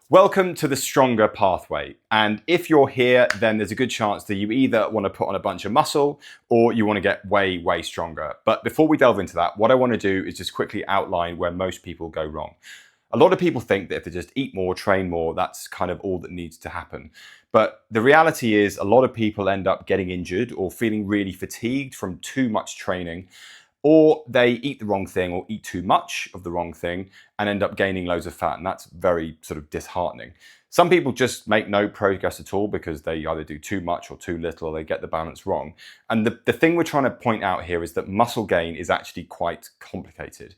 Welcome to the Stronger Pathway. And if you're here, then there's a good chance that you either want to put on a bunch of muscle or you want to get way, way stronger. But before we delve into that, what I want to do is just quickly outline where most people go wrong. A lot of people think that if they just eat more, train more, that's kind of all that needs to happen. But the reality is a lot of people end up getting injured or feeling really fatigued from too much training, or they eat the wrong thing or eat too much of the wrong thing and end up gaining loads of fat. And that's very sort of disheartening. Some people just make no progress at all because they either do too much or too little, or they get the balance wrong. And the thing we're trying to point out here is that muscle gain is actually quite complicated.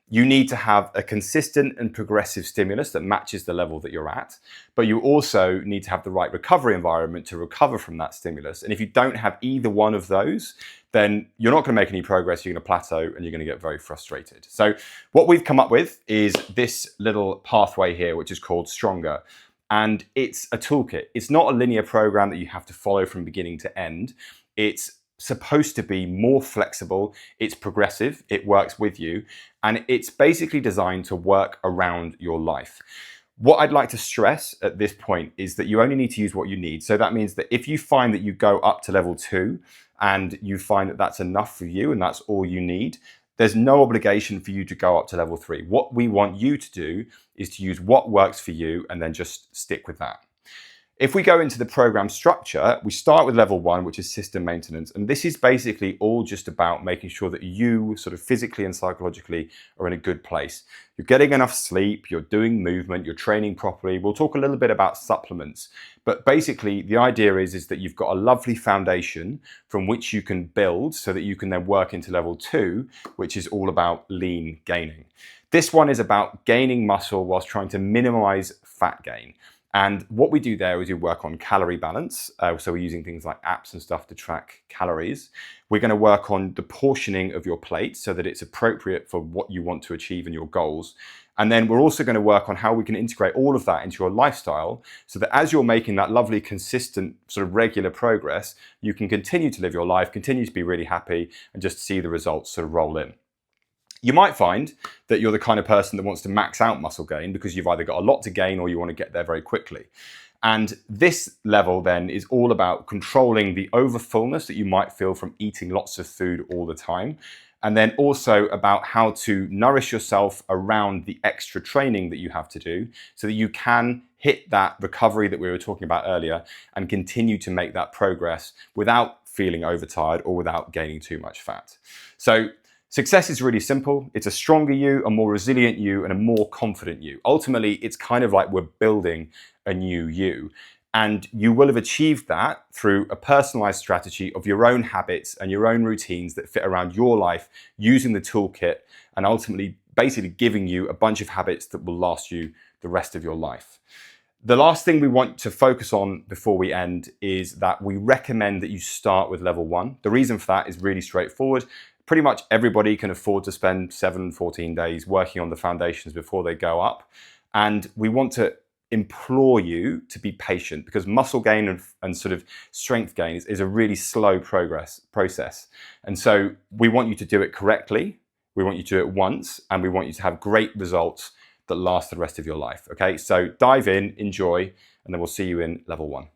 You need to have a consistent and progressive stimulus that matches the level that you're at, but you also need to have the right recovery environment to recover from that stimulus. And if you don't have either one of those, then you're not going to make any progress, you're going to plateau, and you're going to get very frustrated. So what we've come up with is this little pathway here, which is called Stronger. And it's a toolkit. It's not a linear program that you have to follow from beginning to end. It's supposed to be more flexible, it's progressive, it works with you, and it's basically designed to work around your life. What I'd like to stress at this point is that you only need to use what you need. So that means that if you find that you go up to level 2 and you find that that's enough for you and that's all you need, there's no obligation for you to go up to level 3. What we want you to do is to use what works for you and then just stick with that. If we go into the program structure, we start with level 1, which is system maintenance. And this is basically all just about making sure that you sort of physically and psychologically are in a good place. You're getting enough sleep, you're doing movement, you're training properly. We'll talk a little bit about supplements. But basically, the idea is that you've got a lovely foundation from which you can build so that you can then work into level 2, which is all about lean gaining. This one is about gaining muscle whilst trying to minimize fat gain. And what we do there is we work on calorie balance. So we're using things like apps and stuff to track calories. We're going to work on the portioning of your plate so that it's appropriate for what you want to achieve in your goals. And then we're also going to work on how we can integrate all of that into your lifestyle so that as you're making that lovely, consistent, sort of regular progress, you can continue to live your life, continue to be really happy, and just see the results sort of roll in. You might find that you're the kind of person that wants to max out muscle gain because you've either got a lot to gain or you want to get there very quickly. And this level then is all about controlling the overfullness that you might feel from eating lots of food all the time. And then also about how to nourish yourself around the extra training that you have to do so that you can hit that recovery that we were talking about earlier and continue to make that progress without feeling overtired or without gaining too much fat. So success is really simple. It's a stronger you, a more resilient you, and a more confident you. Ultimately, it's kind of like we're building a new you. And you will have achieved that through a personalized strategy of your own habits and your own routines that fit around your life, using the toolkit and ultimately basically giving you a bunch of habits that will last you the rest of your life. The last thing we want to focus on before we end is that we recommend that you start with level 1. The reason for that is really straightforward. Pretty much everybody can afford to spend 7-14 days working on the foundations before they go up. And we want to implore you to be patient because muscle gain and sort of strength gain is a really slow process. And so we want you to do it correctly. We want you to do it once, and we want you to have great results that last the rest of your life. Okay, so dive in, enjoy, and then we'll see you in level 1.